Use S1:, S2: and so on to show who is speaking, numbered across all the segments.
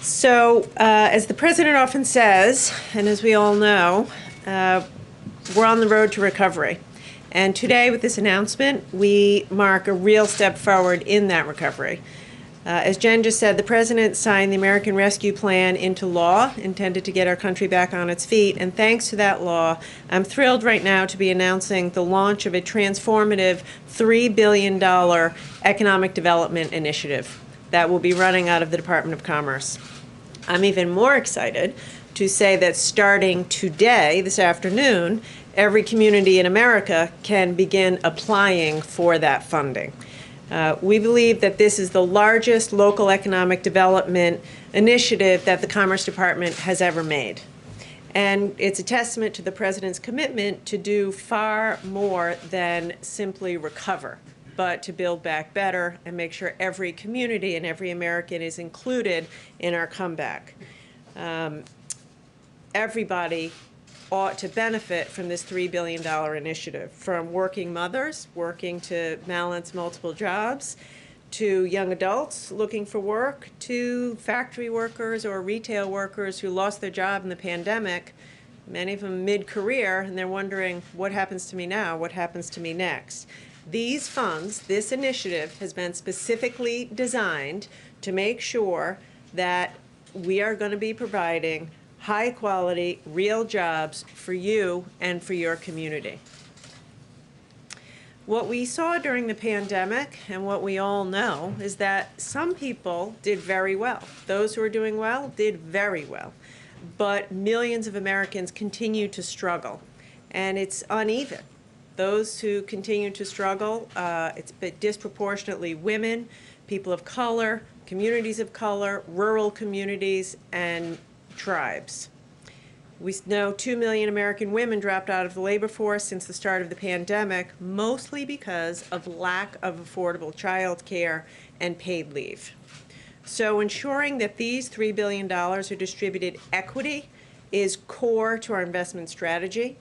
S1: So, as the President often says, and as we all know, we're on the road to recovery. And today, with this announcement, we mark a real step forward in that recovery. As Jen just said, the President signed the American Rescue Plan into law, intended to get our country back on its feet. And thanks to that law, I'm thrilled right now to be announcing the launch of a transformative $3 billion economic development initiative that will be running out of the Department of Commerce. I'm even more excited to say that starting today, this afternoon, every community in America can begin applying for that funding. We believe that this is the largest local economic development initiative that the Commerce Department has ever made. And it's a testament to the President's commitment to do far more than simply recover, but to build back better and make sure every community and every American is included in our comeback. Everybody ought to benefit from this $3 billion initiative, from working mothers working to balance multiple jobs, to young adults looking for work, to factory workers or retail workers who lost their job in the pandemic, many of them mid-career, and they're wondering, what happens to me now? What happens to me next? These funds, this initiative, has been specifically designed to make sure that we are going to be providing high-quality, real jobs for you and for your community. What we saw during the pandemic, and what we all know, is that some people did very well. Those who are doing well did very well. But millions of Americans continue to struggle, and it's uneven. Those who continue to struggle, it's disproportionately women, people of color, communities of color, rural communities, and tribes. We know 2 million American women dropped out of the labor force since the start of the pandemic, mostly because of lack of affordable child care and paid leave. So ensuring that these $3 billion are distributed equity is core to our investment strategy.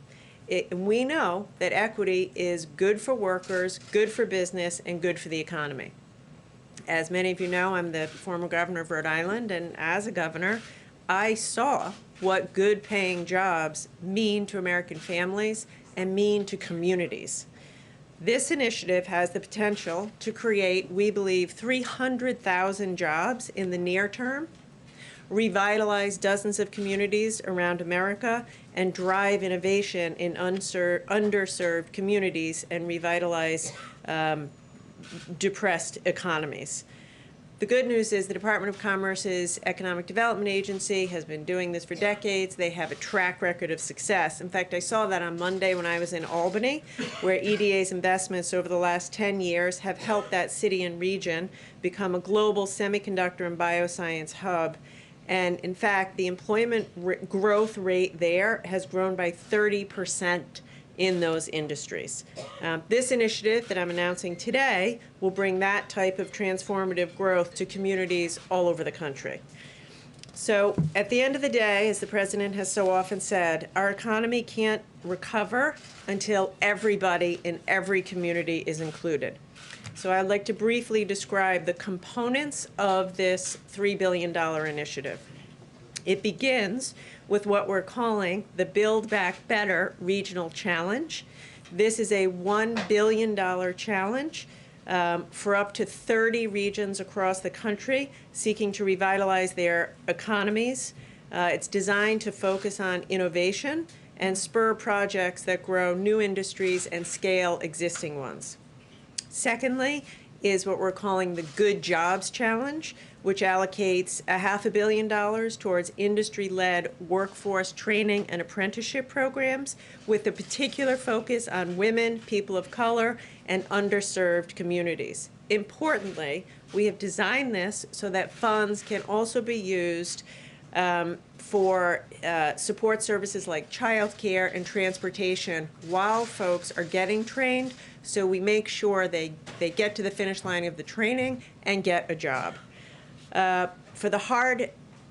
S1: We know that equity is good for workers, good for business, and good for the economy. As many of you know, I'm the former governor of Rhode Island, and as a governor, I saw what good paying jobs mean to American families and mean to communities. This initiative has the potential to create, we believe, 300,000 jobs in the near term, revitalize dozens of communities around America, and drive innovation in underserved communities and revitalize depressed economies. The good news is the Department of Commerce's Economic Development Agency has been doing this for decades. They have a track record of success. In fact, I saw that on Monday when I was in Albany, where EDA's investments over the last 10 years have helped that city and region become a global semiconductor and bioscience hub. And in fact, the employment growth rate there has grown by 30% in those industries. This initiative that I'm announcing today will bring that type of transformative growth to communities all over the country. So at the end of the day, as the President has so often said, our economy can't recover until everybody in every community is included. So I'd like to briefly describe the components of this $3 billion initiative. It begins with what we're calling the Build Back Better Regional Challenge. This is a $1 billion challenge for up to 30 regions across the country seeking to revitalize their economies. It's designed to focus on innovation and spur projects that grow new industries and scale existing ones. Secondly is what we're calling the Good Jobs Challenge, which allocates $500 million towards industry-led workforce training and apprenticeship programs with a particular focus on women, people of color, and underserved communities. Importantly, we have designed this so that funds can also be used for support services like childcare and transportation while folks are getting trained, so we make sure they get to the finish line of the training and get a job. For the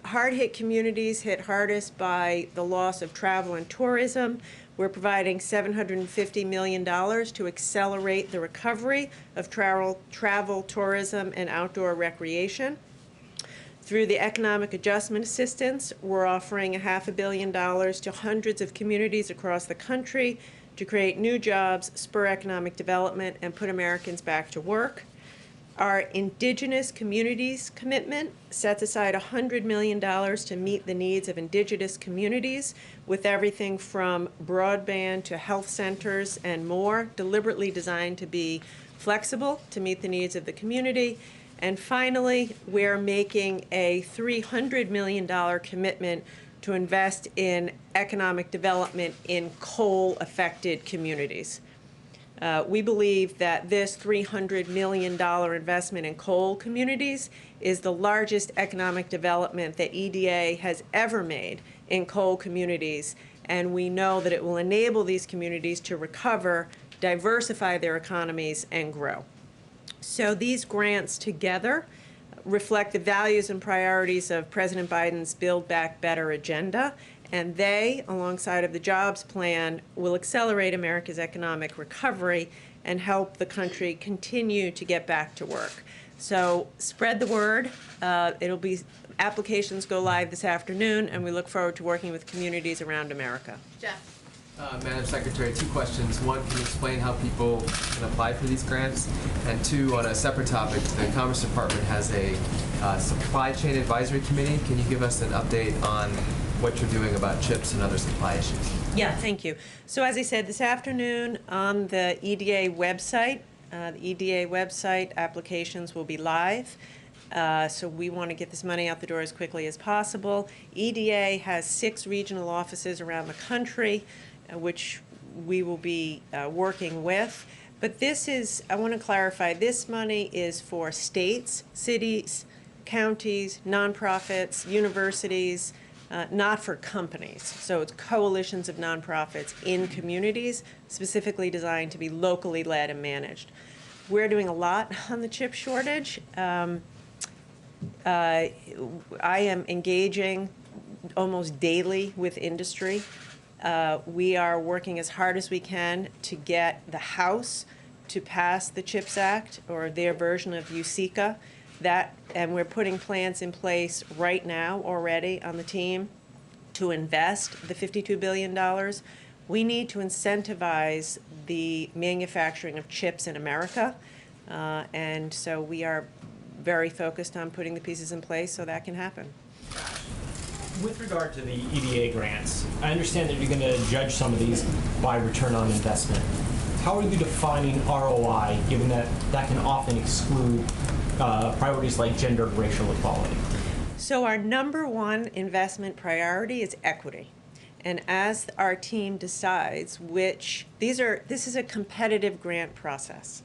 S1: hard-hit communities hit hardest by the loss of travel and tourism, we're providing $750 million to accelerate the recovery of travel, tourism, and outdoor recreation. Through the Economic Adjustment Assistance, we're offering $500 million to hundreds of communities across the country to create new jobs, spur economic development, and put Americans back to work. Our Indigenous Communities Commitment sets aside $100 million to meet the needs of Indigenous communities with everything from broadband to health centers and more, deliberately designed to be flexible to meet the needs of the community. And finally, we're making a $300 million commitment to invest in economic development in coal-affected communities. We believe that this $300 million investment in coal communities is the largest economic development that EDA has ever made in coal communities, and we know that it will enable these communities to recover, diversify their economies, and grow. So these grants together reflect the values and priorities of President Biden's Build Back Better agenda, and they, alongside of the jobs plan, will accelerate America's economic recovery and help the country continue to get back to work. So spread the word. Applications go live this afternoon, and we look forward to working with communities around America.
S2: Jeff.
S3: Madam Secretary, 2 questions. 1, can you explain how people can apply for these grants? And 2, on a separate topic, the Commerce Department has a supply chain advisory committee. Can you give us an update on what you're doing about chips and other supply issues?
S1: Yeah, thank you. So as I said, this afternoon on the EDA website, applications will be live. So we want to get this money out the door as quickly as possible. EDA has 6 regional offices around the country, which we will be working with. But this is, I want to clarify, this money is for states, cities, counties, nonprofits, universities, not for companies. So it's coalitions of nonprofits in communities, specifically designed to be locally led and managed. We're doing a lot on the chip shortage. I am engaging almost daily with industry. We are working as hard as we can to get the House to pass the CHIPS Act, or their version of USICA. And we're putting plans in place right now already on the team to invest the $52 billion. We need to incentivize the manufacturing of chips in America. And so we are very focused on putting the pieces in place so that can happen.
S4: With regard to the EDA grants, I understand that you're going to judge some of these by return on investment. How are you defining ROI, given that that can often exclude priorities like gender and racial equality?
S1: So our #1 investment priority is equity. And as our team decides this is a competitive grant process.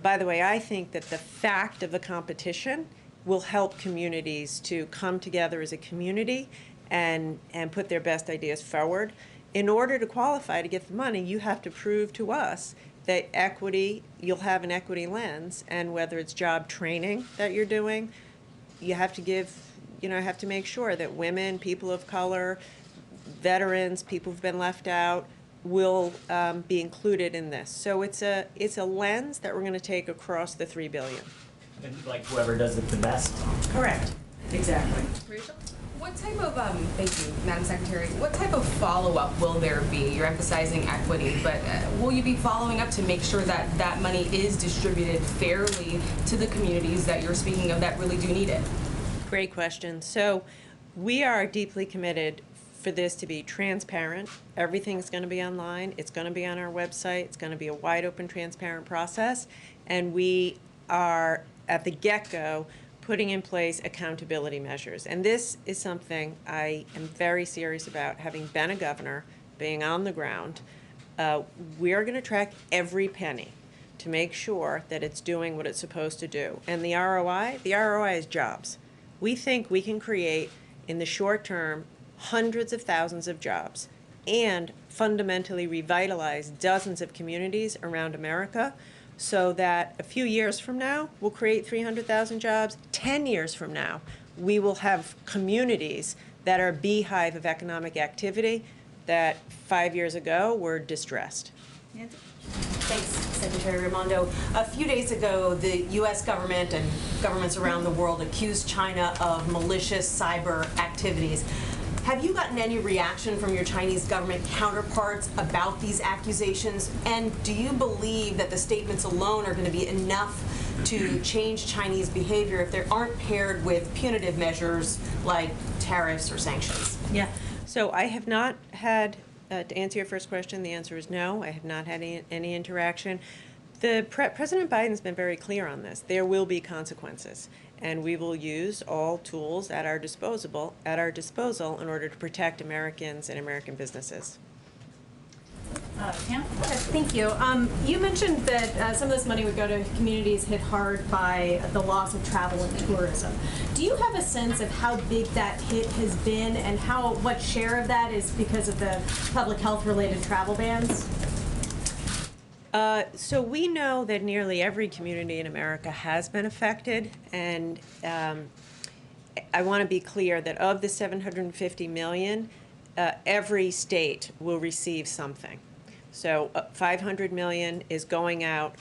S1: By the way, I think that the fact of the competition will help communities to come together as a community and put their best ideas forward. In order to qualify to get the money, you have to prove to us that you'll have an equity lens, and whether it's job training that you're doing, you have to make sure that women, people of color, veterans, people who've been left out, will be included in this. So it's a lens that we're going to take across the $3 billion.
S4: And like whoever does it the best?
S1: Correct. Exactly.
S2: Rachel? What type of, thank you, Madam Secretary, what type of follow-up will there be? You're emphasizing equity, but will you be following up to make sure that that money is distributed fairly to the communities that you're speaking of that really do need it?
S1: Great question. So we are deeply committed for this to be transparent. Everything's going to be online. It's going to be on our website. It's going to be a wide open, transparent process. And we are, at the get-go, putting in place accountability measures. And this is something I am very serious about, having been a governor, being on the ground. We are going to track every penny to make sure that it's doing what it's supposed to do. And the ROI is jobs. We think we can create, in the short term, hundreds of thousands of jobs and fundamentally revitalize dozens of communities around America, so that a few years from now, we'll create 300,000 jobs. 10 years from now, we will have communities that are a beehive of economic activity that 5 years ago were distressed.
S5: Nancy? Thanks, Secretary Raimondo. A few days ago, the U.S. government and governments around the world accused China of malicious cyber activities. Have you gotten any reaction from your Chinese government counterparts about these accusations? And do you believe that the statements alone are going to be enough to change Chinese behavior if they aren't paired with punitive measures like tariffs or sanctions?
S1: Yeah. So I have not had, to answer your first question, the answer is no. I have not had any interaction. President Biden's been very clear on this. There will be consequences, and we will use all tools at our disposal in order to protect Americans and American businesses.
S6: Pam?
S7: Thank you. You mentioned that some of this money would go to communities hit hard by the loss of travel and tourism. Do you have a sense of how big that hit has been and what share of that is because of the public health related travel bans?
S1: So we know that nearly every community in America has been affected, and I want to be clear that of the $750 million, every state will receive something. So $500 million is going out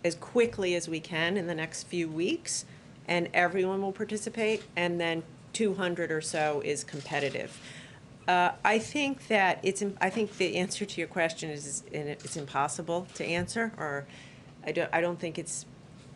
S1: as quickly as we can in the next few weeks, and everyone will participate, and then 200 or so is competitive. I think that I think the answer to your question is it's impossible to answer, or I don't think it's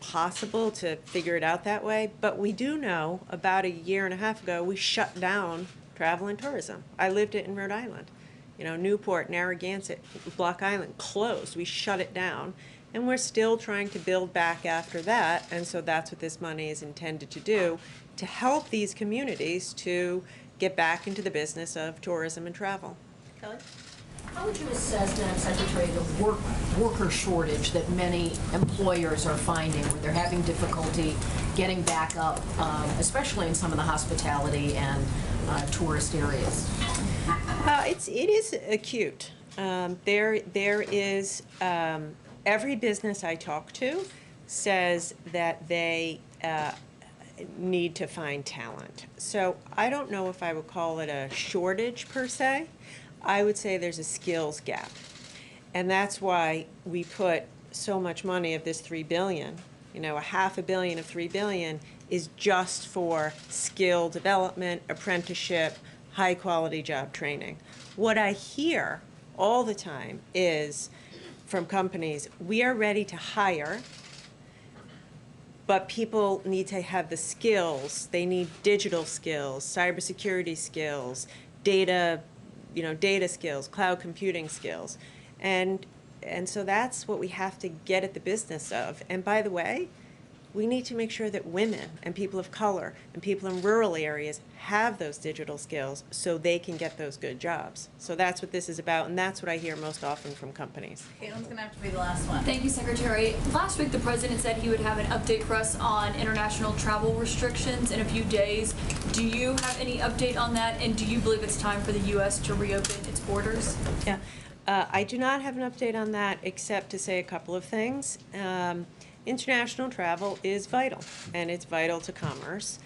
S1: possible to figure it out that way. But we do know about a year and a half ago we shut down travel and tourism. I lived it in Rhode Island. You know, Newport, Narragansett, Block Island closed. We shut it down, and we're still trying to build back after that. And so that's what this money is intended to do, to help these communities to get back into the business of tourism and travel.
S7: Kelly?
S6: How would you assess, Madam Secretary, the worker shortage that many employers are finding, where they're having difficulty getting back up, especially in some of the hospitality and tourist areas?
S1: It is acute. There is every business I talk to says that they need to find talent. So I don't know if I would call it a shortage per se. I would say there's a skills gap. And that's why we put so much money of this $3 billion, you know, $500 million of $3 billion is just for skill development, apprenticeship, high quality job training. What I hear all the time is from companies, we are ready to hire, but people need to have the skills. They need digital skills, cybersecurity skills, data skills, cloud computing skills. And so that's what we have to get at the business of. And by the way, we need to make sure that women and people of color and people in rural areas have those digital skills so they can get those good jobs. So that's what this is about, and that's what I hear most often from companies.
S6: Caitlin's going to have to be the last one.
S8: Thank you, Secretary. Last week, the President said he would have an update for us on international travel restrictions in a few days. Do you have any update on that, and do you believe it's time for the U.S. to reopen its borders?
S1: Yeah, I do not have an update on that except to say a couple of things. International travel is vital, and it's vital to commerce.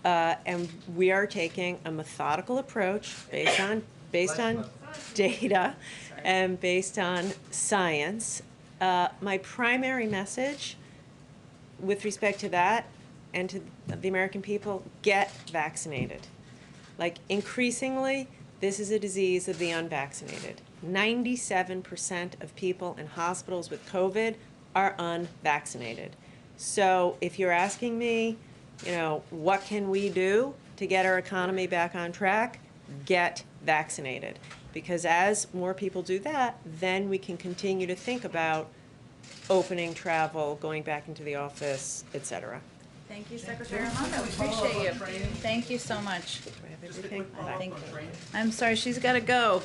S1: And we are taking a methodical approach based on data and based on science. My primary message with respect to that and to the American people, get vaccinated. Like, increasingly, this is a disease of the unvaccinated. 97% of people in hospitals with COVID are unvaccinated. So if you're asking me, you know, what can we do to get our economy back on track? Get vaccinated. Because as more people do that, then we can continue to think about opening travel, going back into the office, et cetera.
S6: Thank you, Secretary Raimondo. We appreciate you. Thank you so much.
S1: Do I have everything?
S6: Thank you. I'm sorry, she's got to go.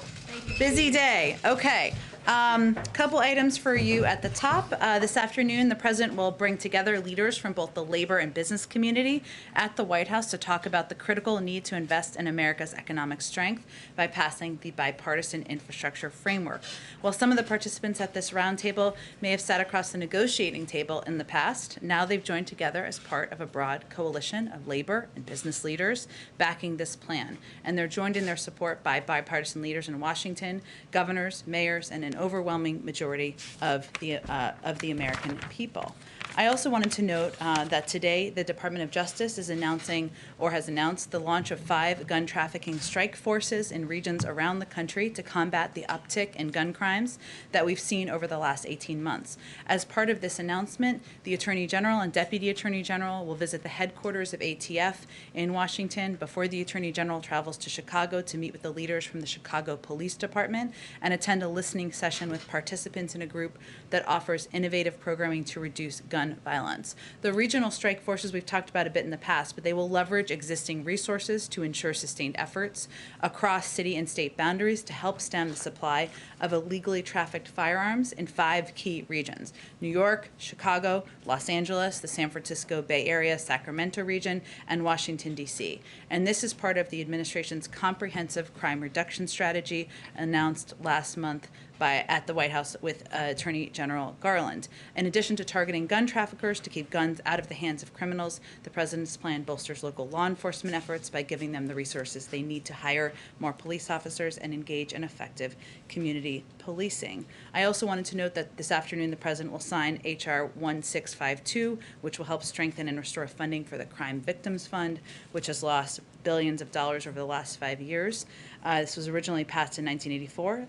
S6: Busy day. Okay. Couple items for you at the top. This afternoon, the President will bring together leaders from both the labor and business community at the White House to talk about the critical need to invest in America's economic strength by passing the bipartisan infrastructure framework. While some of the participants at this roundtable may have sat across the negotiating table in the past, now they've joined together as part of of a broad coalition of labor and business leaders backing this plan, and they're joined in their support by bipartisan leaders in Washington, governors, mayors, and an overwhelming majority of the American people. I also wanted to note that today the Department of Justice is announcing or has announced the launch of 5 gun trafficking strike forces in regions around the country to combat the uptick in gun crimes that we've seen over the last 18 months. As part of this announcement, the Attorney General and Deputy Attorney General will visit the headquarters of ATF in Washington before the Attorney General travels to Chicago to meet with the leaders from the Chicago Police Department and attend a listening session with participants in a group that offers innovative programming to reduce gun violence. The regional strike forces we've talked about a bit in the past, but they will leverage existing resources to ensure sustained efforts across city and state boundaries to help stem the supply of illegally trafficked firearms in 5 key regions: New York, Chicago, Los Angeles, the San Francisco Bay Area, Sacramento region, and Washington, D.C. And this is part of the administration's comprehensive crime reduction strategy announced last month at the White House with Attorney General Garland. In addition to targeting gun traffickers to keep guns out of the hands of criminals, the president's plan bolsters local law enforcement efforts by giving them the resources they need to hire more police officers and engage in effective community policing. I also wanted to note that this afternoon the president will sign H.R. 1652, which will help strengthen and restore funding for the Crime Victims Fund, which has lost billions of dollars over the last 5 years. This was originally passed in 1984,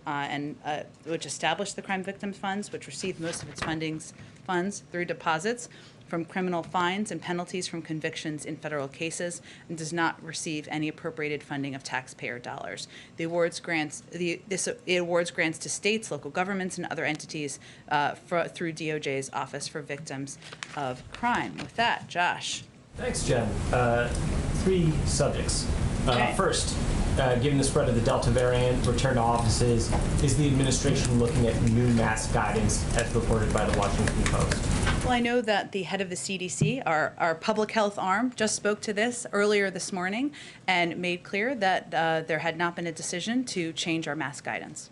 S6: which established the Crime Victims Funds, which received most of its funds through deposits from criminal fines and penalties from convictions in federal cases, and does not receive any appropriated funding of taxpayer dollars. It awards grants to states, local governments, and other entities through DOJ's Office for Victims of Crime. With that, Josh.
S4: Thanks, Jen. 3 subjects.
S6: Okay.
S4: First, given the spread of the Delta variant, return to offices, is the administration looking at new mask guidance as reported by the Washington Post?
S6: Well, I know that the head of the CDC, our public health arm, just spoke to this earlier this morning and made clear that there had not been a decision to change our mask guidance.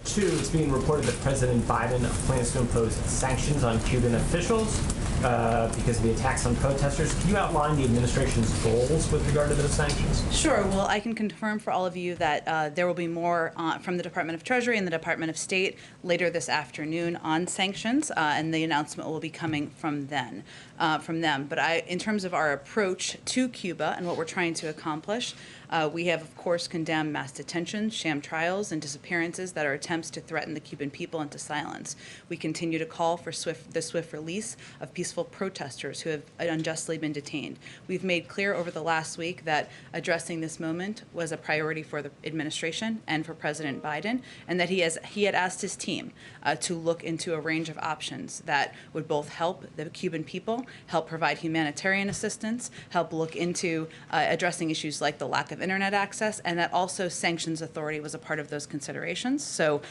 S4: 2, it's being reported that President Biden plans to impose sanctions on Cuban officials because of the attacks on protesters. Can you outline the administration's goals with regard to those sanctions?
S6: Sure. Well, I can confirm for all of you that there will be more from the Department of Treasury and the Department of State later this afternoon on sanctions, and the announcement will be coming from them. But in terms of our approach to Cuba and what we're trying to accomplish, we have, of course, condemned mass detentions, sham trials, and disappearances that are attempts to threaten the Cuban people into silence. We continue to call for the swift release of peaceful protesters who have unjustly been detained. We've made clear over the last week that addressing this moment was a priority for the administration and for President Biden, and that he had asked his team to look into a range of options that would both help the Cuban people, help provide humanitarian assistance, help look into addressing issues like the lack of internet access, and that also sanctions authority was a part of those considerations. So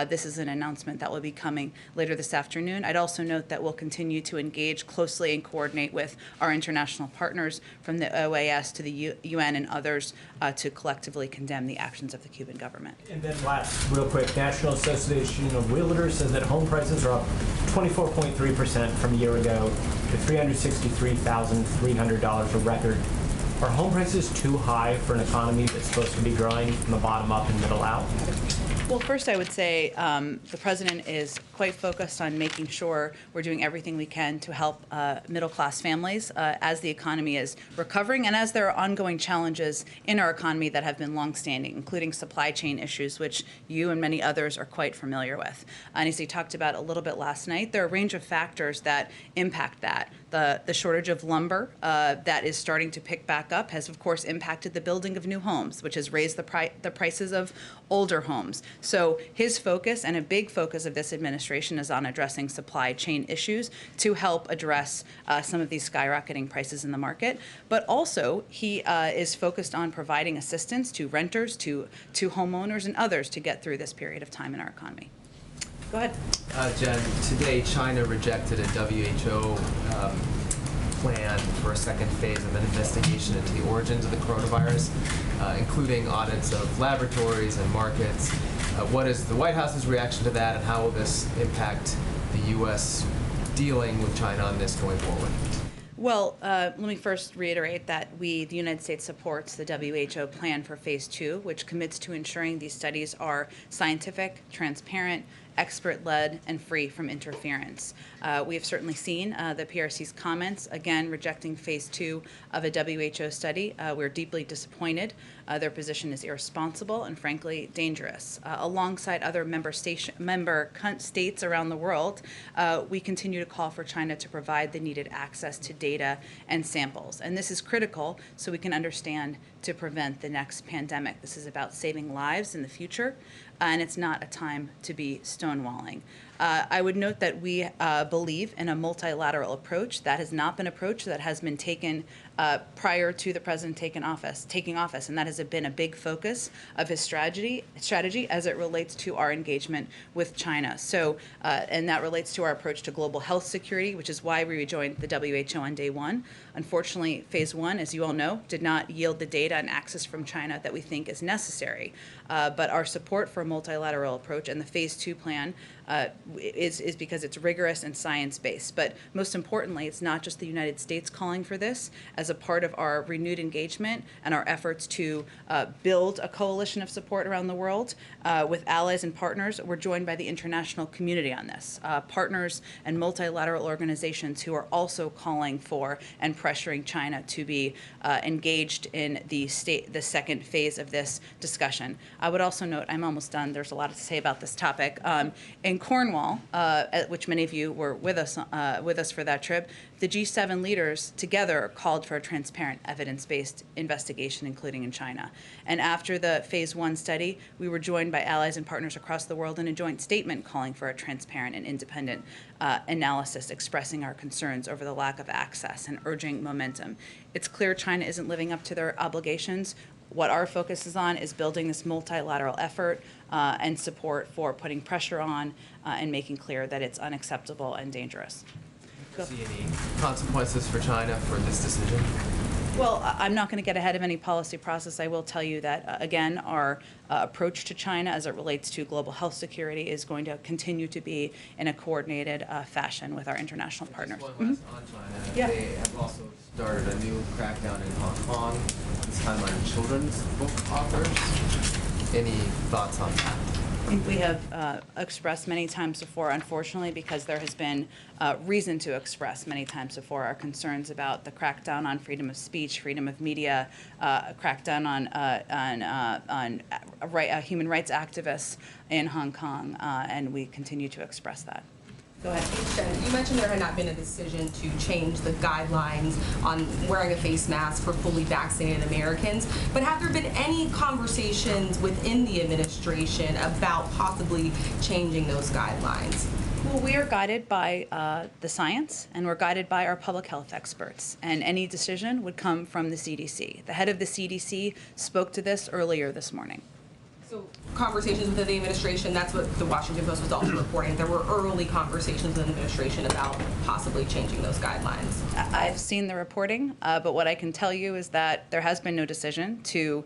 S6: this is an announcement that will be coming later this afternoon. I'd also note that we'll continue to engage closely and coordinate with our international partners from the OAS to the UN and others to collectively condemn the actions of the Cuban government.
S4: And then last, real quick, National Association of Realtors says that home prices are up 24.3% from a year ago to $363,300, a record. Are home prices too high for an economy that's supposed to be growing from the bottom up and middle out?
S6: Well, first I would say the president is quite focused on making sure we're doing everything we can to help middle-class families as the economy is recovering and as there are ongoing challenges in our economy that have been longstanding, including supply chain issues, which you and many others are quite familiar with. And as he talked about a little bit last night, there are a range of factors that impact that. The shortage of lumber that is starting to pick back up has, of course, impacted the building of new homes, which has raised the prices of older homes. So his focus, and a big focus of this administration, is on addressing supply chain issues to help address some of these skyrocketing prices in the market. But also, he is focused on providing assistance to renters, to homeowners, and others to get through this period of time in our economy. Go ahead.
S3: Jen, today China rejected a WHO plan for a second phase of an investigation into the origins of the coronavirus, including audits of laboratories and markets. What is the White House's reaction to that, and how will this impact the U.S. dealing with China on this going forward?
S6: Well, let me first reiterate that the United States, supports the WHO plan for Phase 2, which commits to ensuring these studies are scientific, transparent, expert-led, and free from interference. We have certainly seen the PRC's comments, again, rejecting Phase 2 of a WHO study. We're deeply disappointed. Their position is irresponsible and, frankly, dangerous. Alongside other member states around the world, we continue to call for China to provide the needed access to data and samples. And this is critical so we can understand to prevent the next pandemic. This is about saving lives in the future, and it's not a time to be stonewalling. I would note that we believe in a multilateral approach. That has not been an approach that has been taken prior to the president taking office, and that has been a big focus of his strategy as it relates to our engagement with China. So, and that relates to our approach to global health security, which is why we rejoined the WHO on day one. Unfortunately, Phase 1, as you all know, did not yield the data and access from China that we think is necessary. But our support for a multilateral approach and the Phase 2 plan is because it's rigorous and science-based. But most importantly, it's not just the United States calling for this. As a part of our renewed engagement and our efforts to build a coalition of support around the world with allies and partners, we're joined by the international community on this. Partners and multilateral organizations who are also calling for and pressuring China to be engaged in the second phase of this discussion. I would also note, I'm almost done, there's a lot to say about this topic. In Cornwall, at which many of you were with us for that trip, the G7 leaders together called for a transparent, evidence-based investigation, including in China. And after the Phase 1 study, we were joined by allies and partners across the world in a joint statement calling for a transparent and independent analysis, expressing our concerns over the lack of access and urging momentum. It's clear China isn't living up to their obligations. What our focus is on is building this multilateral effort and support for putting pressure on and making clear that it's unacceptable and dangerous.
S3: Do you see any consequences for China for this decision?
S6: Well, I'm not going to get ahead of any policy process. I will tell you that, again, our approach to China as it relates to global health security is going to continue to be in a coordinated fashion with our international partners.
S3: Just one last on China.
S6: Yeah.
S3: They have also started a new crackdown in Hong Kong, this time on children's book authors. Any thoughts on that?
S6: I think we have expressed many times before, unfortunately, because there has been reason to express many times before our concerns about the crackdown on freedom of speech, freedom of media, crackdown on human rights activists in Hong Kong, and we continue to express that. Go ahead.
S2: You mentioned there had not been a decision to change the guidelines on wearing a face mask for fully vaccinated Americans, but have there been any conversations within the administration about possibly changing those guidelines?
S6: Well, we are guided by the science, and we're guided by our public health experts, and any decision would come from the CDC. The head of the CDC spoke to this earlier this morning.
S2: So conversations within the administration, that's what the Washington Post was also reporting. There were early conversations within the administration about possibly changing those guidelines.
S6: I've seen the reporting, but what I can tell you is that there has been no decision to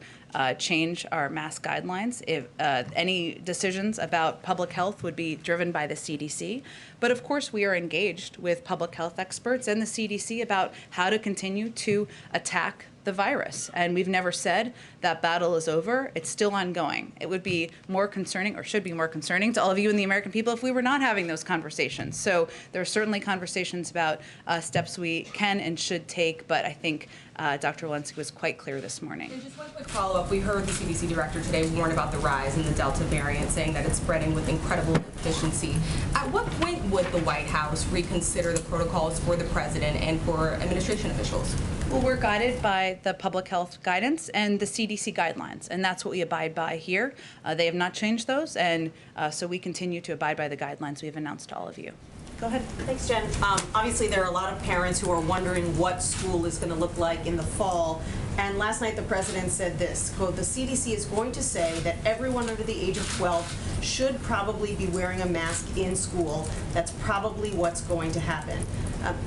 S6: change our mask guidelines. If any decisions about public health would be driven by the CDC. But of course, we are engaged with public health experts and the CDC about how to continue to attack the virus. And we've never said that battle is over. It's still ongoing. It would be more concerning, or should be more concerning, to all of you and the American people if we were not having those conversations. So there are certainly conversations about steps we can and should take, but I think Dr. Walensky was quite clear this morning.
S2: And just one quick follow-up. We heard the CDC director today warn about the rise in the Delta variant, saying that it's spreading with incredible efficiency. At what point would the White House reconsider the protocols for the president and for administration officials?
S6: Well, we're guided by the public health guidance and the CDC guidelines, and that's what we abide by here. They have not changed those, and so we continue to abide by the guidelines we've announced to all of you. Go ahead.
S5: Thanks, Jen. Obviously, there are a lot of parents who are wondering what school is going to look like in the fall. And last night, the president said this, quote, "The CDC is going to say that everyone under the age of 12 should probably be wearing a mask in school. That's probably what's going to happen."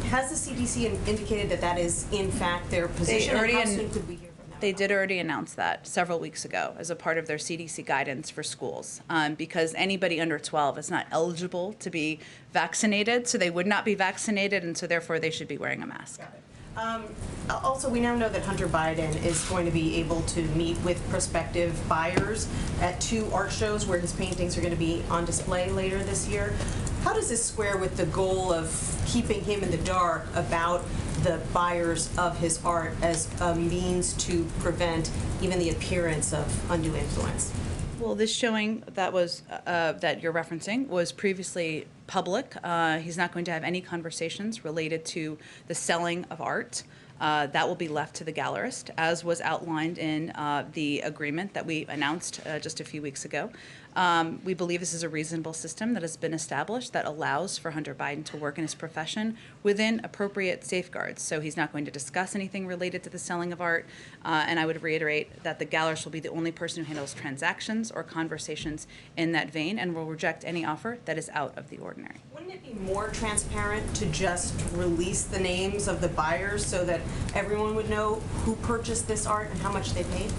S5: Has the CDC indicated that that is, in fact, their position? And how soon could we hear from them?
S6: They did already announce that several weeks ago as a part of their CDC guidance for schools, because anybody under 12 is not eligible to be vaccinated, so they would not be vaccinated, and so therefore they should be wearing a mask.
S5: Also, we now know that Hunter Biden is going to be able to meet with prospective buyers at 2 art shows where his paintings are going to be on display later this year. How does this square with the goal of keeping him in the dark about the buyers of his art as a means to prevent even the appearance of undue influence?
S6: Well, this showing that was that you're referencing was previously public. He's not going to have any conversations related to the selling of art. That will be left to the gallerist, as was outlined in the agreement that we announced just a few weeks ago. We believe this is a reasonable system that has been established that allows for Hunter Biden to work in his profession within appropriate safeguards. So he's not going to discuss anything related to the selling of art. And I would reiterate that the gallerist will be the only person who handles transactions or conversations in that vein and will reject any offer that is out of the ordinary.
S5: Wouldn't it be more transparent to just release the names of the buyers so that everyone would know who purchased this art and how much they paid?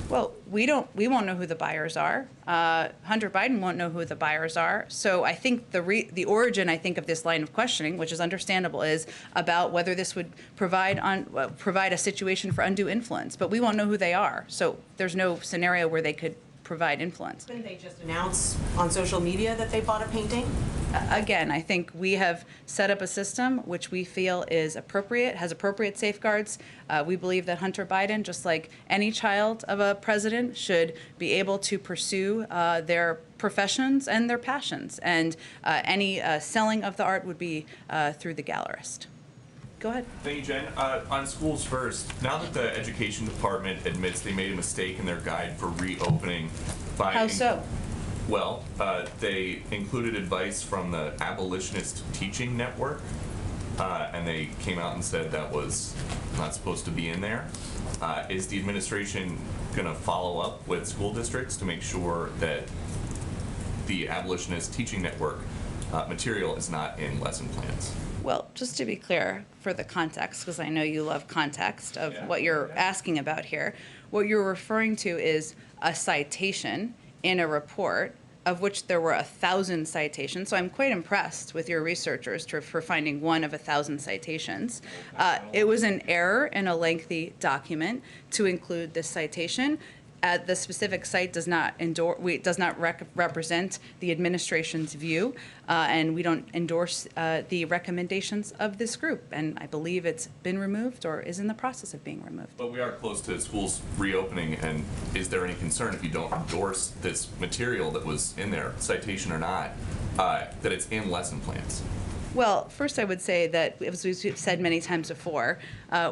S6: Well, we won't know who the buyers are. Hunter Biden won't know who the buyers are. So I think the origin, I think, of this line of questioning, which is understandable, is about whether this would provide a situation for undue influence. But we won't know who they are. So there's no scenario where they could provide influence.
S5: Couldn't they just announce on social media that they bought a painting?
S6: Again, I think we have set up a system which we feel is appropriate, has appropriate safeguards. We believe that Hunter Biden, just like any child of a president, should be able to pursue their professions and their passions. And any selling of the art would be through the gallerist. Go ahead.
S9: Thank you, Jen. On schools first, now that the education department admits they made a mistake in their guide for reopening by...
S6: How so?
S9: Well, they included advice from the Abolitionist Teaching Network, and they came out and said that was not supposed to be in there. Is the administration going to follow up with school districts to make sure that the Abolitionist Teaching Network material is not in lesson plans?
S6: Well, just to be clear for the context, because I know you love context of what you're asking about here, what you're referring to is a citation in a report of which there were 1,000 citations. So I'm quite impressed with your researchers for finding one of 1,000 citations. It was an error in a lengthy document to include this citation. The specific site does not represent the administration's view, and we don't endorse the recommendations of this group. And I believe it's been removed or is in the process of being removed.
S9: But we are close to schools reopening, and is there any concern if you don't endorse this material that was in there, citation or not, that it's in lesson plans?
S6: Well, first I would say that, as we've said many times before,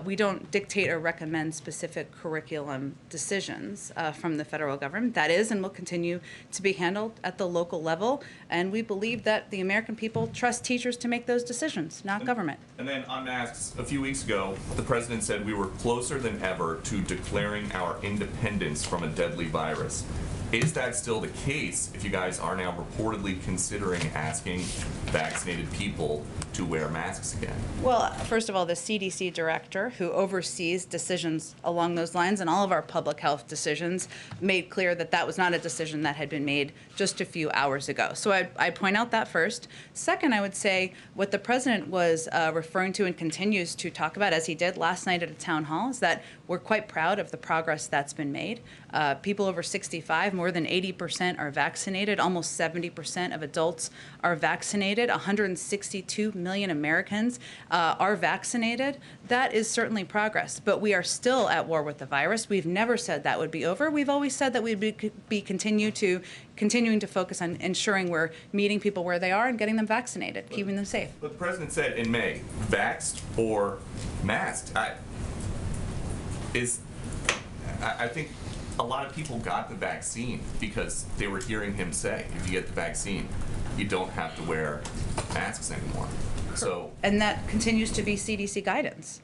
S6: we don't dictate or recommend specific curriculum decisions from the federal government. That is and will continue to be handled at the local level, and we believe that the American people trust teachers to make those decisions, not government.
S9: And then on masks, a few weeks ago, the president said we were closer than ever to declaring our independence from a deadly virus. Is that still the case if you guys are now reportedly considering asking vaccinated people to wear masks again?
S6: Well, first of all, the CDC director, who oversees decisions along those lines and all of our public health decisions, made clear that that was not a decision that had been made just a few hours ago. So I point out that first. Second, I would say what the president was referring to and continues to talk about, as he did last night at a town hall, is that we're quite proud of the progress that's been made. People over 65, more than 80% are vaccinated. Almost 70% of adults are vaccinated. 162 million Americans are vaccinated. That is certainly progress. But we are still at war with the virus. We've never said that would be over. We've always said that we'd be continuing to focus on ensuring we're meeting people where they are and getting them vaccinated, keeping them safe.
S9: But the president said in May, vaxxed or masked. I think a lot of people got the vaccine because they were hearing him say, if you get the vaccine, you don't have to wear masks anymore.
S6: And that continues to be CDC guidance.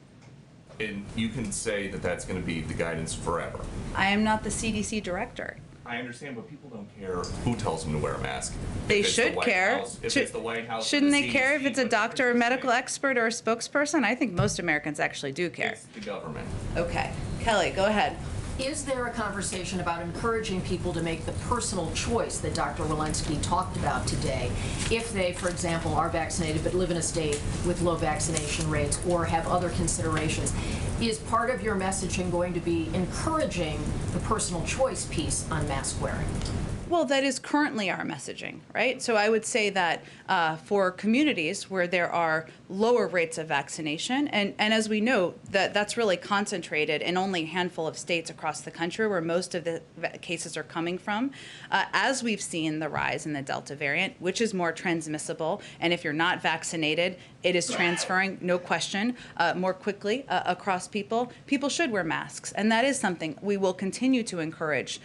S9: And you can say that that's going to be the guidance forever.
S6: I am not the CDC director.
S9: I understand, but people don't care who tells them to wear a mask.
S6: They should care.
S9: If it's the White House,
S6: shouldn't they
S9: the
S6: care if
S9: CDC,
S6: it's a doctor, a medical expert, or a spokesperson? I think most Americans actually do care.
S9: It's the government.
S6: Okay. Kelly, go ahead.
S10: Is there a conversation about encouraging people to make the personal choice that Dr. Walensky talked about today, if they, for example, are vaccinated but live in a state with low vaccination rates or have other considerations? Is part of your messaging going to be encouraging the personal choice piece on mask wearing?
S6: Well, that is currently our messaging, right? So I would say that for communities where there are lower rates of vaccination, and as we know, that's really concentrated in only a handful of states across the country where most of the cases are coming from, as we've seen the rise in the Delta variant, which is more transmissible, and if you're not vaccinated, it is transferring, no question, more quickly across people. People should wear masks, and that is something we will continue to encourage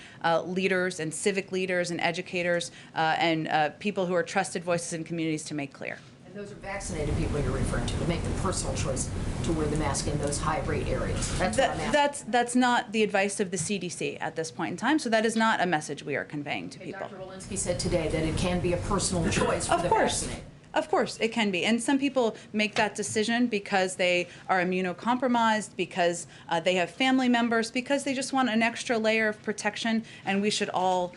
S6: leaders and civic leaders and educators and people who are trusted voices in communities to make clear.
S10: And those are vaccinated people you're referring to make the personal choice to wear the mask in those high-rate areas. That's what I'm asking.
S6: That's not the advice of the CDC at this point in time, so that is not a message we are conveying to people.
S10: Dr. Walensky said today that it can be a personal choice for the vaccinated.
S6: Of course, it can be. And some people make that decision because they are immunocompromised, because they have family members, because they just want an extra layer of protection, and we should all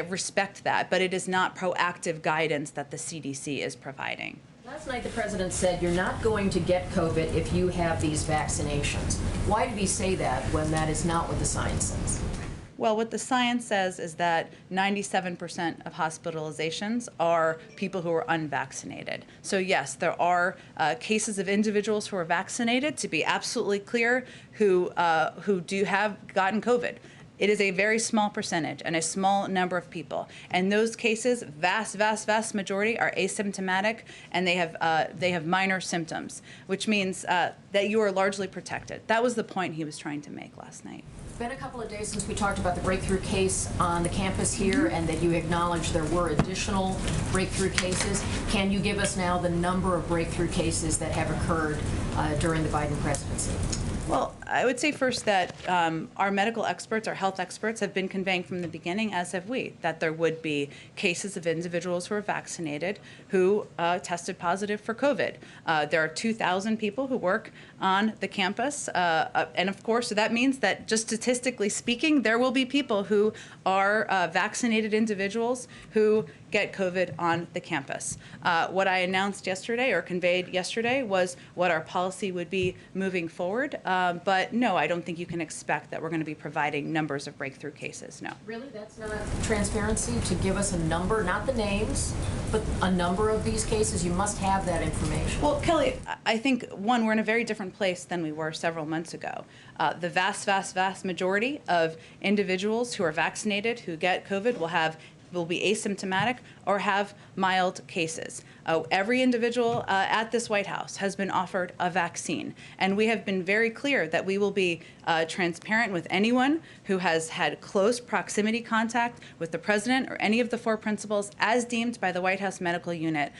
S6: respect that. But it is not proactive guidance that the CDC is providing.
S10: Last night the president said you're not going to get COVID if you have these vaccinations. Why did he say that when that is not what the science says?
S6: Well, what the science says is that 97% of hospitalizations are people who are unvaccinated. So yes, there are cases of individuals who are vaccinated, to be absolutely clear, who do have gotten COVID. It is a very small percentage and a small number of people. And those cases, vast majority, are asymptomatic, and they have minor symptoms, which means that you are largely protected. That was the point he was trying to make last night.
S10: It's been a couple of days since we talked about the breakthrough case on the campus here, and that you acknowledged there were additional breakthrough cases. Can you give us now the number of breakthrough cases that have occurred during the Biden presidency?
S6: Well, I would say first that our medical experts, our health experts, have been conveying from the beginning, as have we, that there would be cases of individuals who are vaccinated who tested positive for COVID. There are 2,000 people who work on the campus, and of course, so that means that just statistically speaking, there will be people who are vaccinated individuals who get COVID on the campus. What I announced yesterday, or conveyed yesterday, was what our policy would be moving forward. But no, I don't think you can expect that we're going to be providing numbers of breakthrough cases, no.
S10: Really? That's not transparency to give us a number, not the names, but a number of these cases? You must have that information.
S6: Well, Kelly, I think, one, we're in a very different place than we were several months ago. The vast majority of individuals who are vaccinated who get COVID will be asymptomatic or have mild cases. Every individual at this White House has been offered a vaccine, and we have been very clear that we will be transparent with anyone who has had close proximity contact with the president or any of the four principals as deemed by the White House Medical Unit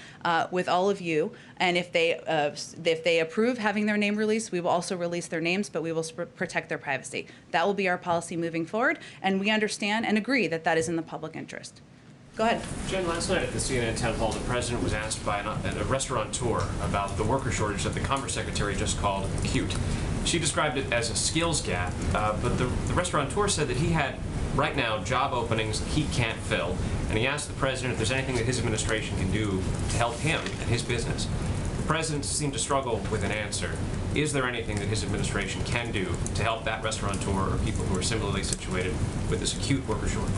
S6: with all of you. And if they approve having their name released, we will also release their names, but we will protect their privacy. That will be our policy moving forward, and we understand and agree that that is in the public interest. Go ahead.
S11: Jen, last night at the CNN town hall, the president was asked by a restaurateur about the worker shortage that the Commerce Secretary just called acute. She described it as a skills gap, but the restaurateur said that he had, right now, job openings he can't fill, and he asked the president if there's anything that his administration can do to help him and his business. The president seemed to struggle with an answer. Is there anything that his administration can do to help that restaurateur or people who are similarly situated with this acute worker shortage?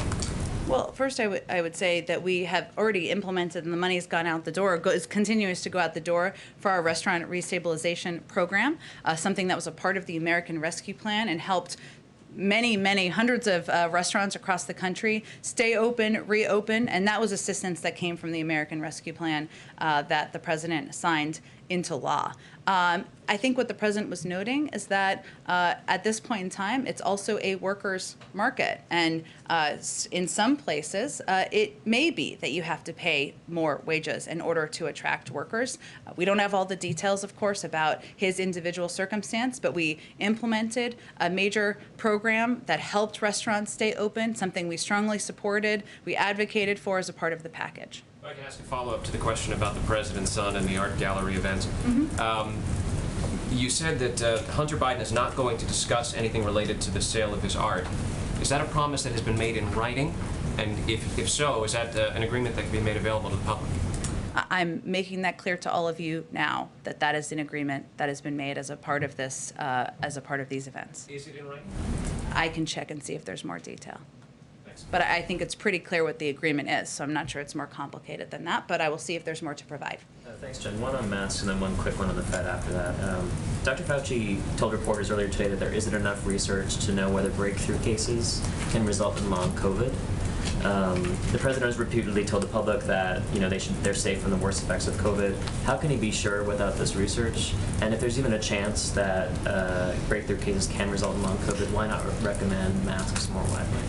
S6: Well, first I would say that we have already implemented, and the money has gone out the door, continues to go out the door for our restaurant restabilization program, something that was a part of the American Rescue Plan and helped many hundreds of restaurants across the country stay open, reopen, and that was assistance that came from the American Rescue Plan that the president signed into law. I think what the president was noting is that at this point in time, it's also a workers' market. And in some places, it may be that you have to pay more wages in order to attract workers. We don't have all the details, of course, about his individual circumstance, but we implemented a major program that helped restaurants stay open, something we strongly supported, we advocated for as a part of the package.
S11: If I can ask a follow-up to the question about the president's son and the art gallery event. You said that Hunter Biden is not going to discuss anything related to the sale of his art. Is that a promise that has been made in writing? And if so, is that an agreement that can be made available to the public?
S6: I'm making that clear to all of you now, that that is an agreement that has been made as a part of this, as a part of these events.
S11: Is it in writing?
S6: I can check and see if there's more detail.
S11: Thanks.
S6: But I think it's pretty clear what the agreement is, so I'm not sure it's more complicated than that, but I will see if there's more to provide.
S12: Thanks, Jen. One on masks and then one quick one on the Fed after that. Dr. Fauci told reporters earlier today that there isn't enough research to know whether breakthrough cases can result in long COVID. The president has repeatedly told the public that they're safe from the worst effects of COVID. How can he be sure without this research? And if there's even a chance that breakthrough cases can result in long COVID, why not recommend masks more widely?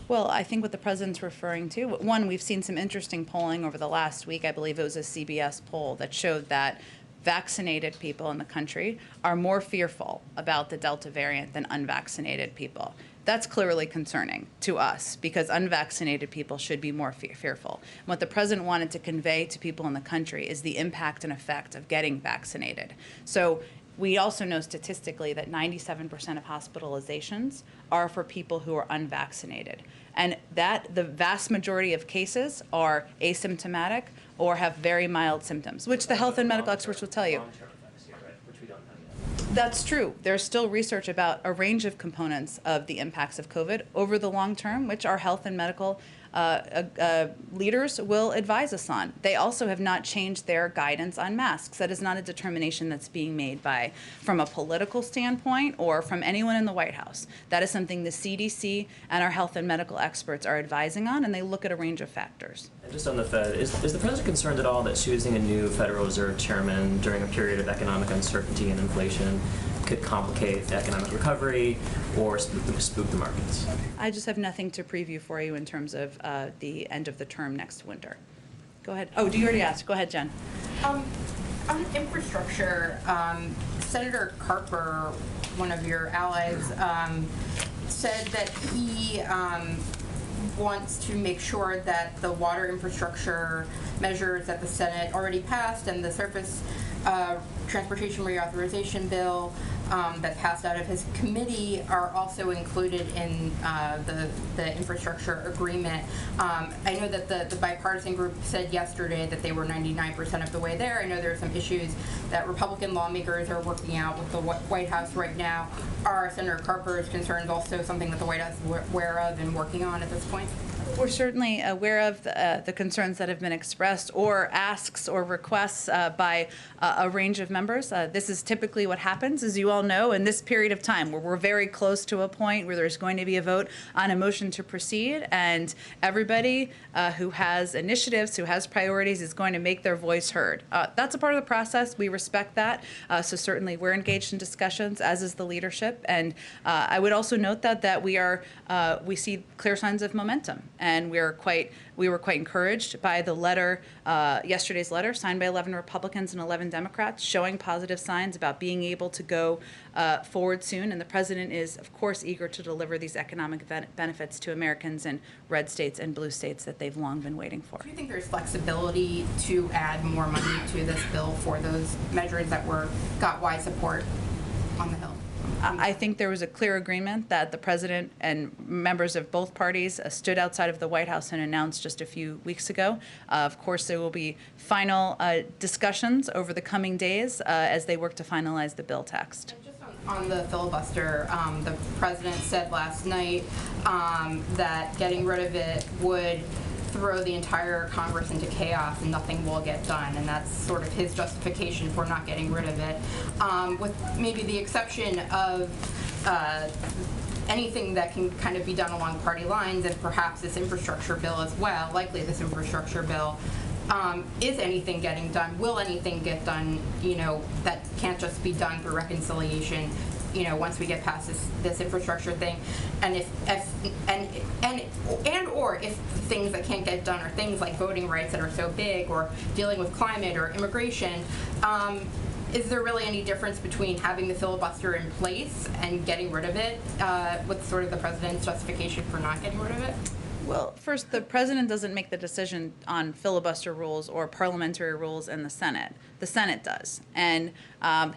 S6: Well, I think what the president's referring to, one, we've seen some interesting polling over the last week. I believe it was a CBS poll that showed that vaccinated people in the country are more fearful about the Delta variant than unvaccinated people. That's clearly concerning to us because unvaccinated people should be more fearful. And what the president wanted to convey to people in the country is the impact and effect of getting vaccinated. So we also know statistically that 97% of hospitalizations are for people who are unvaccinated. And that the vast majority of cases are asymptomatic or have very mild symptoms, which the health and medical experts will tell you. That's true. There's still research about a range of components of the impacts of COVID over the long term, which our health and medical leaders will advise us on. They also have not changed their guidance on masks. That is not a determination that's being made from a political standpoint or from anyone in the White House. That is something the CDC and our health and medical experts are advising on, and they look at a range of factors.
S12: And just on the Fed, is the president concerned at all that choosing a new Federal Reserve chairman during a period of economic uncertainty and inflation could complicate the economic recovery or spook the markets?
S6: I just have nothing to preview for you in terms of the end of the term next winter. Go ahead. Oh, do you already ask? Go ahead, Jen.
S2: On infrastructure, Senator Carper, one of your allies, said that he wants to make sure that the water infrastructure measures that the Senate already passed and the surface transportation reauthorization bill that passed out of his committee are also included in the infrastructure agreement. I know that the bipartisan group said yesterday that they were 99% of the way there. I know there are some issues that Republican lawmakers are working out with the White House right now. Are Senator Carper's concerns also something that the White House is aware of and working on at this point?
S6: We're certainly aware of the concerns that have been expressed or asks or requests by a range of members. This is typically what happens, as you all know, in this period of time where we're very close to a point where there's going to be a vote on a motion to proceed, and everybody who has initiatives, who has priorities, is going to make their voice heard. That's a part of the process. We respect that. So certainly we're engaged in discussions, as is the leadership. And I would also note that we see clear signs of momentum. And we were quite encouraged by the letter, yesterday's letter, signed by 11 Republicans and 11 Democrats, showing positive signs about being able to go forward soon. And the president is, of course, eager to deliver these economic benefits to Americans in red states and blue states that they've long been waiting for.
S2: Do you think there's flexibility to add more money to this bill for those measures that got wide support on the Hill?
S6: I think there was a clear agreement that the president and members of both parties stood outside of the White House and announced just a few weeks ago. Of course, there will be final discussions over the coming days as they work to finalize the bill text.
S2: And just on the filibuster, the president said last night that getting rid of it would throw the entire Congress into chaos and nothing will get done, and that's sort of his justification for not getting rid of it, with maybe the exception of anything that can kind of be done along party lines, and perhaps this infrastructure bill as well, likely this infrastructure bill. Is anything getting done? Will anything get done, that can't just be done through reconciliation, once we get past this infrastructure thing? And or if things that can't get done are things like voting rights that are so big, or dealing with climate or immigration, is there really any difference between having the filibuster in place and getting rid of it, with sort of the president's justification for not getting rid of it?
S6: Well, first, the president doesn't make the decision on filibuster rules or parliamentary rules in the Senate. The Senate does, and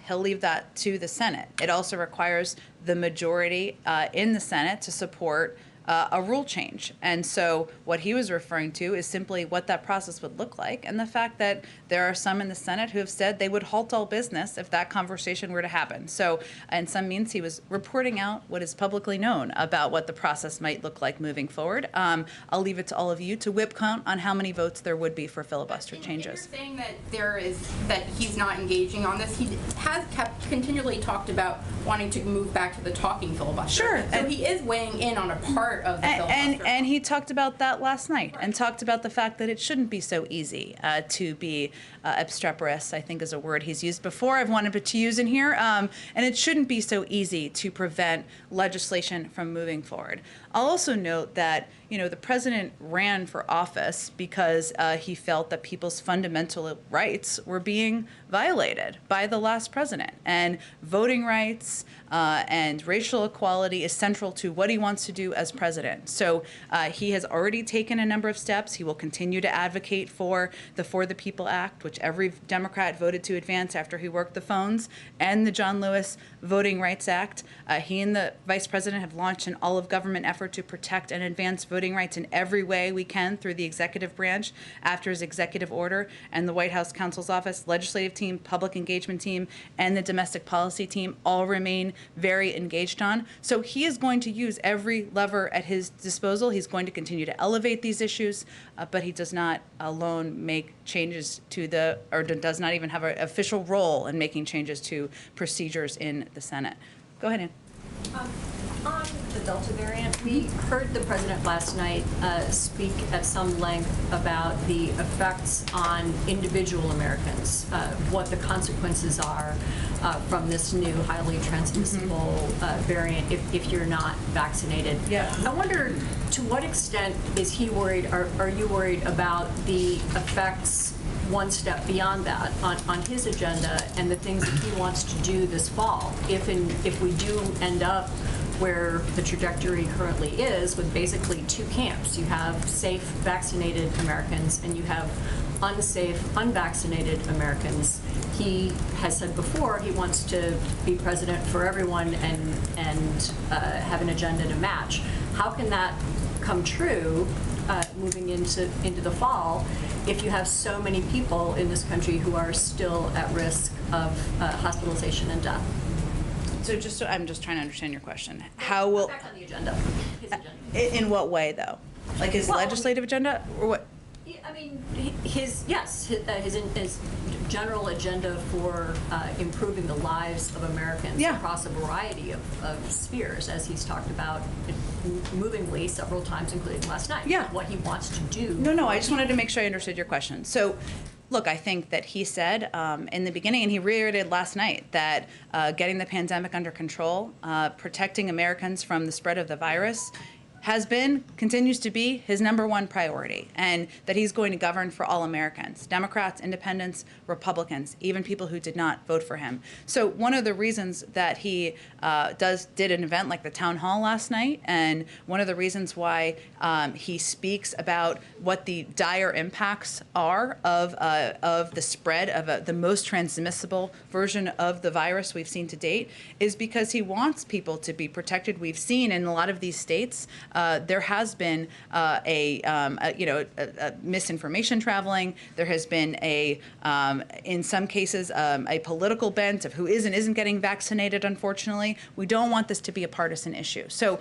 S6: he'll leave that to the Senate. It also requires the majority in the Senate to support a rule change. And so what he was referring to is simply what that process would look like, and the fact that there are some in the Senate who have said they would halt all business if that conversation were to happen. So in some means, he was reporting out what is publicly known about what the process might look like moving forward. I'll leave it to all of you to whip count on how many votes there would be for filibuster changes.
S13: You're saying that he's not engaging on this. He has continually talked about wanting to move back to the talking filibuster.
S6: Sure.
S13: So he is weighing in on a part of the filibuster.
S6: And he talked about that last night, and talked about the fact that it shouldn't be so easy to be obstreperous, I think is a word he's used before. I've wanted to use in here. And it shouldn't be so easy to prevent legislation from moving forward. I'll also note that, the president ran for office because he felt that people's fundamental rights were being violated by the last president. And voting rights and racial equality is central to what he wants to do as president. So he has already taken a number of steps. He will continue to advocate for the For the People Act, which every Democrat voted to advance after he worked the phones, and the John Lewis Voting Rights Act. He and the vice president have launched an all-of-government effort to protect and advance voting rights in every way we can through the executive branch after his executive order, and the White House counsel's office, legislative team, public engagement team, and the domestic policy team all remain very engaged on. So he is going to use every lever at his disposal. He's going to continue to elevate these issues, but he does not alone make changes to does not even have an official role in making changes to procedures in the Senate. Go ahead, Ann.
S14: On the Delta variant, we heard the president last night speak at some length about the effects on individual Americans, what the consequences are from this new highly transmissible variant if you're not vaccinated.
S6: Yeah.
S14: I wonder, to what extent is he worried, are you worried about the effects one step beyond that on his agenda and the things that he wants to do this fall if we do end up where the trajectory currently is, with basically two camps? You have safe vaccinated Americans and you have unsafe unvaccinated Americans. He has said before he wants to be president for everyone and have an agenda to match. How can that come true moving into the fall if you have so many people in this country who are still at risk of hospitalization and death?
S6: So I'm just trying to understand your question. How will
S14: back on the agenda? His agenda.
S6: In what way, though? Like his legislative agenda, or what?
S14: I mean, his general agenda for improving the lives of Americans across a variety of spheres, as he's talked about movingly several times, including last night.
S6: Yeah.
S14: What he wants to do.
S6: No, I just wanted to make sure I understood your question. So, look, I think that he said in the beginning, and he reiterated last night, that getting the pandemic under control, protecting Americans from the spread of the virus, continues to be his number one priority, and that he's going to govern for all Americans, Democrats, independents, Republicans, even people who did not vote for him. So one of the reasons that he did an event like the town hall last night, and one of the reasons why he speaks about what the dire impacts are of the spread of the most transmissible version of the virus we've seen to date, is because he wants people to be protected. We've seen in a lot of these states there has been misinformation traveling. There has been in some cases a political bent of who is and isn't getting vaccinated. Unfortunately, we don't want this to be a partisan issue. So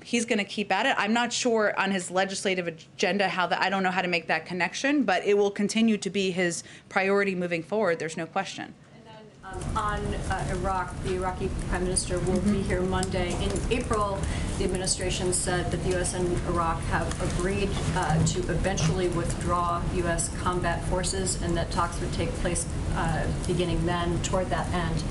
S6: he's going to keep at it. I'm not sure on his legislative agenda I don't know how to make that connection, but it will continue to be his priority moving forward. There's no question.
S14: On Iraq, the Iraqi Prime Minister will be here Monday. In April, the administration said that the U.S. and Iraq have agreed to eventually withdraw U.S. combat forces, and that talks would take place beginning then toward that end.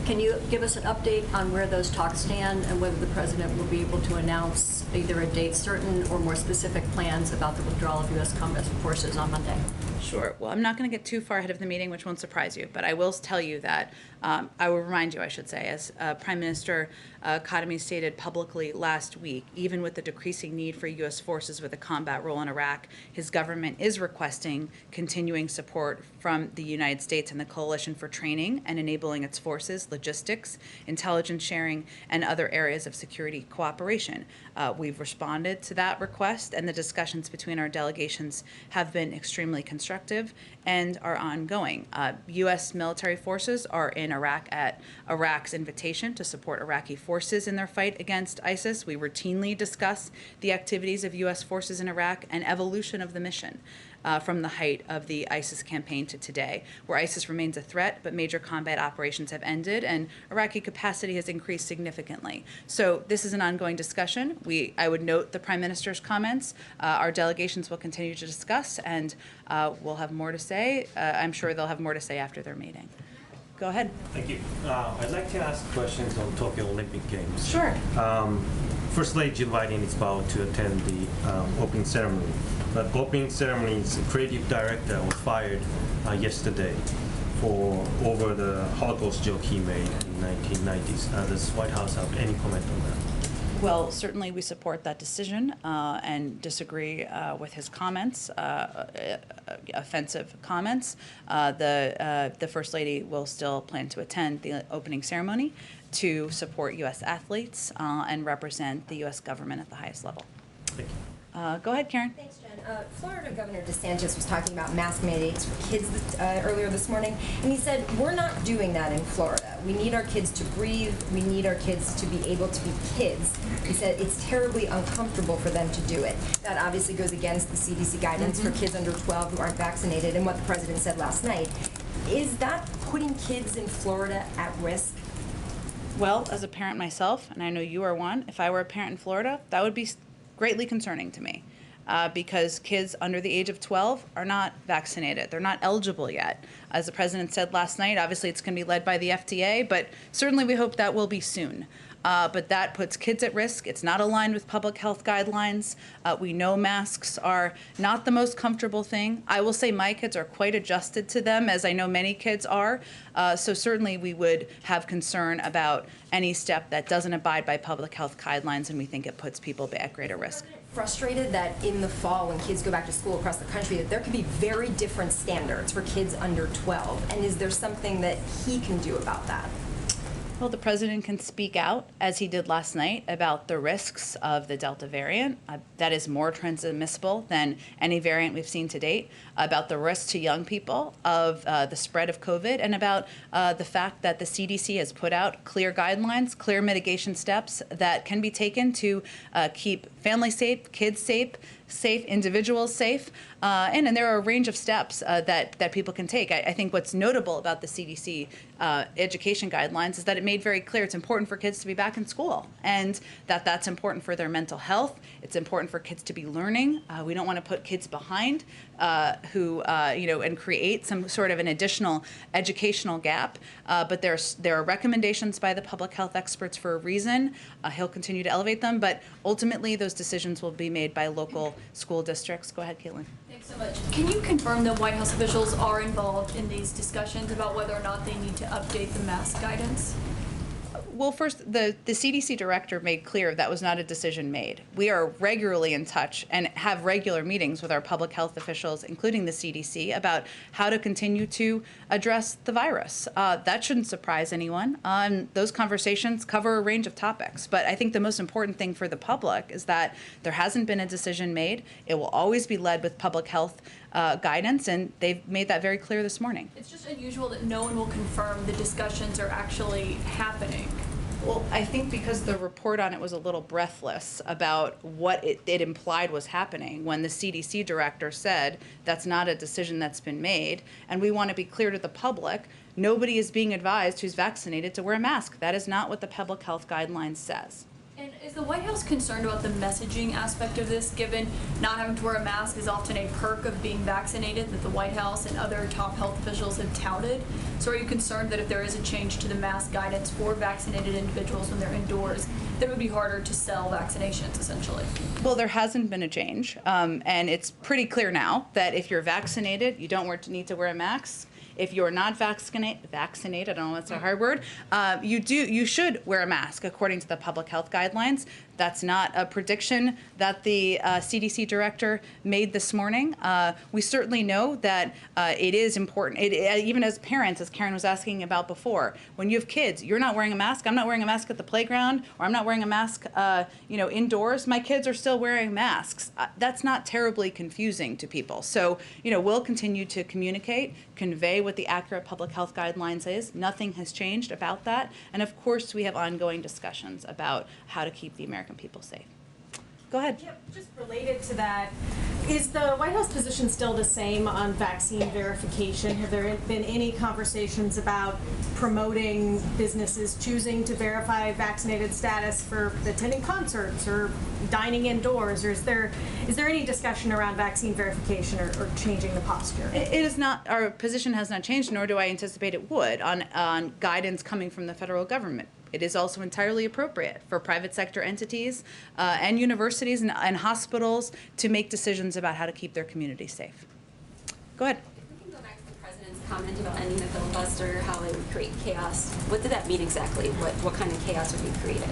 S14: Can you give us an update on where those talks stand and whether the president will be able to announce either a date certain or more specific plans about the withdrawal of U.S. combat forces on Monday?
S6: Sure. Well, I'm not going to get too far ahead of the meeting, which won't surprise you, but I will tell you that I will remind you, I should say, as Prime Minister Khatami stated publicly last week, even with the decreasing need for U.S. forces with a combat role in Iraq, his government is requesting continuing support from the United States and the coalition for training and enabling its forces, logistics, intelligence sharing, and other areas of security cooperation. We've responded to that request, and the discussions between our delegations have been extremely constructive and are ongoing. U.S. military forces are in Iraq at Iraq's invitation to support Iraqi forces in their fight against ISIS. We routinely discuss the activities of U.S. forces in Iraq and evolution of the mission. From the height of the ISIS campaign to today, where ISIS remains a threat, but major combat operations have ended and Iraqi capacity has increased significantly. So this is an ongoing discussion. I would note the Prime Minister's comments. Our delegations will continue to discuss, and we'll have more to say. I'm sure they'll have more to say after their meeting. Go ahead.
S15: Thank you. I'd like to ask questions on Tokyo Olympic Games.
S6: Sure.
S15: First Lady Jill Biden is about to attend the opening ceremony. But opening ceremony's creative director was fired yesterday over the Holocaust joke he made in the 1990s. Does the White House have any comment on that?
S6: Well, certainly we support that decision and disagree with his comments, offensive comments. The First Lady will still plan to attend the opening ceremony to support U.S. athletes and represent the U.S. government at the highest level.
S15: Thank you.
S6: Go ahead, Karen.
S16: Thanks, Jen. Florida Governor DeSantis was talking about mask mandates for kids earlier this morning, and he said, we're not doing that in Florida. We need our kids to breathe. We need our kids to be able to be kids. He said it's terribly uncomfortable for them to do it. That obviously goes against the CDC guidance for kids under 12 who aren't vaccinated and what the president said last night. Is that putting kids in Florida at risk?
S6: Well, as a parent myself, and I know you are one, if I were a parent in Florida, that would be greatly concerning to me. Because kids under the age of 12 are not vaccinated. They're not eligible yet. As the president said last night, obviously it's going to be led by the FDA, but certainly we hope that will be soon. But that puts kids at risk. It's not aligned with public health guidelines. We know masks are not the most comfortable thing. I will say my kids are quite adjusted to them, as I know many kids are. So certainly we would have concern about any step that doesn't abide by public health guidelines, and we think it puts people at greater risk.
S16: Frustrated that in the fall when kids go back to school across the country that there could be very different standards for kids under 12, and is there something that he can do about that?
S6: Well, the president can speak out, as he did last night, about the risks of the Delta variant. That is more transmissible than any variant we've seen to date, about the risk to young people of the spread of COVID, and about the fact that the CDC has put out clear guidelines, clear mitigation steps that can be taken to keep families safe, kids safe, individuals safe, and there are a range of steps that people can take. I think what's notable about the CDC education guidelines is that it made very clear it's important for kids to be back in school, and that's important for their mental health. It's important for kids to be learning. We don't want to put kids behind and create some sort of an additional educational gap. But there are recommendations by the public health experts for a reason. He'll continue to elevate them, but ultimately those decisions will be made by local school districts. Go ahead, Caitlin.
S8: Thanks so much. Can you confirm that White House officials are involved in these discussions about whether or not they need to update the mask guidance?
S6: Well, first, the CDC director made clear that was not a decision made. We are regularly in touch and have regular meetings with our public health officials, including the CDC, about how to continue to address the virus. That shouldn't surprise anyone. Those conversations cover a range of topics. But I think the most important thing for the public is that there hasn't been a decision made. It will always be led with public health guidance, and they've made that very clear this morning.
S8: It's just unusual that no one will confirm the discussions are actually happening.
S6: Well, I think because the report on it was a little breathless about what it implied was happening when the CDC director said that's not a decision that's been made, and we want to be clear to the public, nobody is being advised who's vaccinated to wear a mask. That is not what the public health guidelines says.
S8: And is the White House concerned about the messaging aspect of this, given not having to wear a mask is often a perk of being vaccinated that the White House and other top health officials have touted? So are you concerned that if there is a change to the mask guidance for vaccinated individuals when they're indoors, that it would be harder to sell vaccinations, essentially?
S6: Well, there hasn't been a change, and it's pretty clear now that if you're vaccinated, you don't need to wear a mask. if you're not vaccinated, I don't know if that's a hard word, you should wear a mask according to the public health guidelines. That's not a prediction that the CDC director made this morning. We certainly know that it is important, even as parents, as Karen was asking about before, when you have kids, you're not wearing a mask, I'm not wearing a mask at the playground, or I'm not wearing a mask indoors, my kids are still wearing masks. That's not terribly confusing to people. So, we'll continue to communicate, convey what the accurate public health guidelines is. Nothing has changed about that. And of course, we have ongoing discussions about how to keep the American people safe. Go ahead.
S7: Yep, just related to that, is the White House position still the same on vaccine verification? Have there been any conversations about promoting businesses choosing to verify vaccinated status for attending concerts or dining indoors? Or is there any discussion around vaccine verification or changing the posture?
S6: It is not, our position has not changed, nor do I anticipate it would on guidance coming from the federal government. It is also entirely appropriate for private sector entities and universities and hospitals to make decisions about how to keep their communities safe. Go ahead.
S17: If we can go back to the president's comment about ending the filibuster, how it would create chaos. What did that mean exactly? What kind of chaos would be created?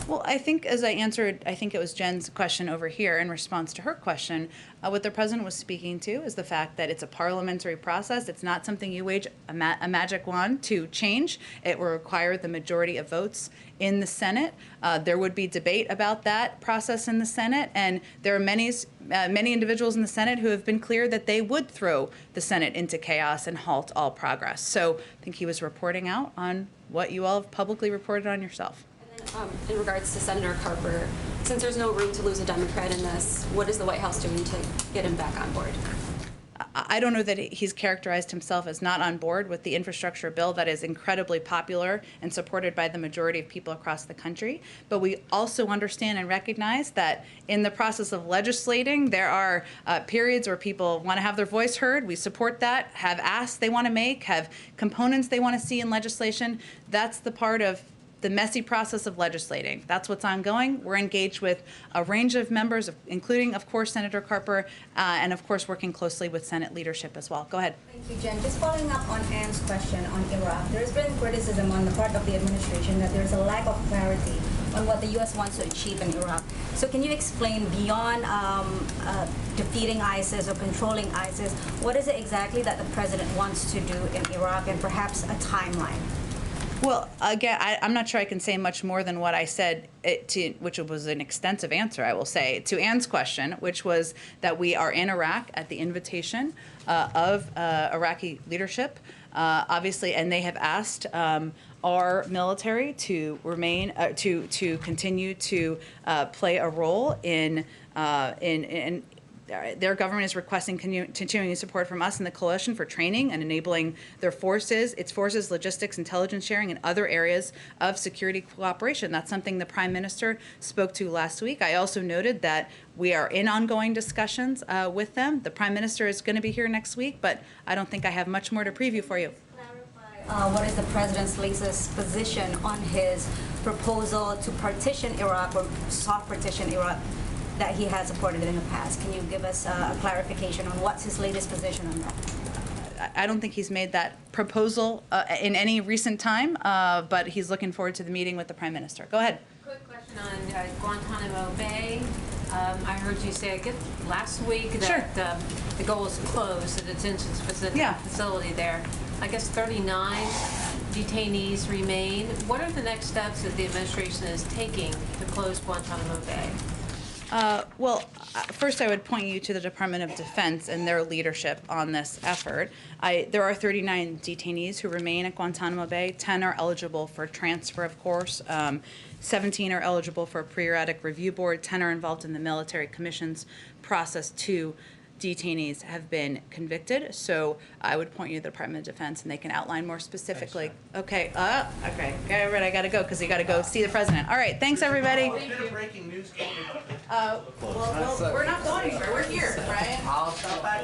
S6: Well, I think as I answered, I think it was Jen's question over here in response to her question, what the president was speaking to is the fact that it's a parliamentary process. It's not something you wage a magic wand to change. It will require the majority of votes in the Senate. There would be debate about that process in the Senate, and there are many individuals in the Senate who have been clear that they would throw the Senate into chaos and halt all progress. So I think he was reporting out on what you all have publicly reported on yourself.
S17: In regards to Senator Carper, since there's no room to lose a Democrat in this, what is the White House doing to get him back on board?
S6: I don't know that he's characterized himself as not on board with the infrastructure bill that is incredibly popular and supported by the majority of people across the country. But we also understand and recognize that in the process of legislating, there are periods where people want to have their voice heard. We support that, have asks they want to make, have components they want to see in legislation. That's the part of the messy process of legislating. That's what's ongoing. We're engaged with a range of members, including, of course, Senator Carper, and, of course, working closely with Senate leadership as well. Go ahead.
S18: Thank you, Jen. Just following up on Anne's question on Iraq, there's been criticism on the part of the administration that there's a lack of clarity on what the U.S. wants to achieve in Iraq. So can you explain, beyond defeating ISIS or controlling ISIS, what is it exactly that the president wants to do in Iraq, and perhaps a timeline?
S6: Well, again, I'm not sure I can say much more than what I said, which was an extensive answer, I will say, to Anne's question, which was that we are in Iraq at the invitation of Iraqi leadership, obviously, and they have asked our military to remain, to continue to play a role in their government is requesting continuing support from us and the coalition for training and enabling their forces, its forces, logistics, intelligence sharing, and other areas of security cooperation. That's something the Prime Minister spoke to last week. I also noted that we are in ongoing discussions with them. The Prime Minister is going to be here next week, but I don't think I have much more to preview for you.
S17: What is the president's latest position on his proposal to partition Iraq or soft partition Iraq that he has supported in the past? Can you give us a clarification on what's his latest position on that?
S6: I don't think he's made that proposal in any recent time, but he's looking forward to the meeting with the Prime Minister. Go ahead.
S19: Quick question on Guantanamo Bay. I heard you say, I guess, last week that the goal is to close the detention facility there. I guess 39 detainees remain. What are the next steps that the administration is taking to close Guantanamo Bay?
S6: First I would point you to the Department of Defense and their leadership on this effort. There are 39 detainees who remain at Guantanamo Bay. 10 are eligible for transfer, of course. 17 are eligible for a periodic review board. 10 are involved in the military commissions process. 2 detainees have been convicted. So I would point you to the Department of Defense, and they can outline more specifically. Okay. Okay. I got to go because you got to go see the president. All right. Thanks, everybody.
S20: Breaking news.
S6: We're not going anywhere. We're here, Brian.
S20: I'll stop back.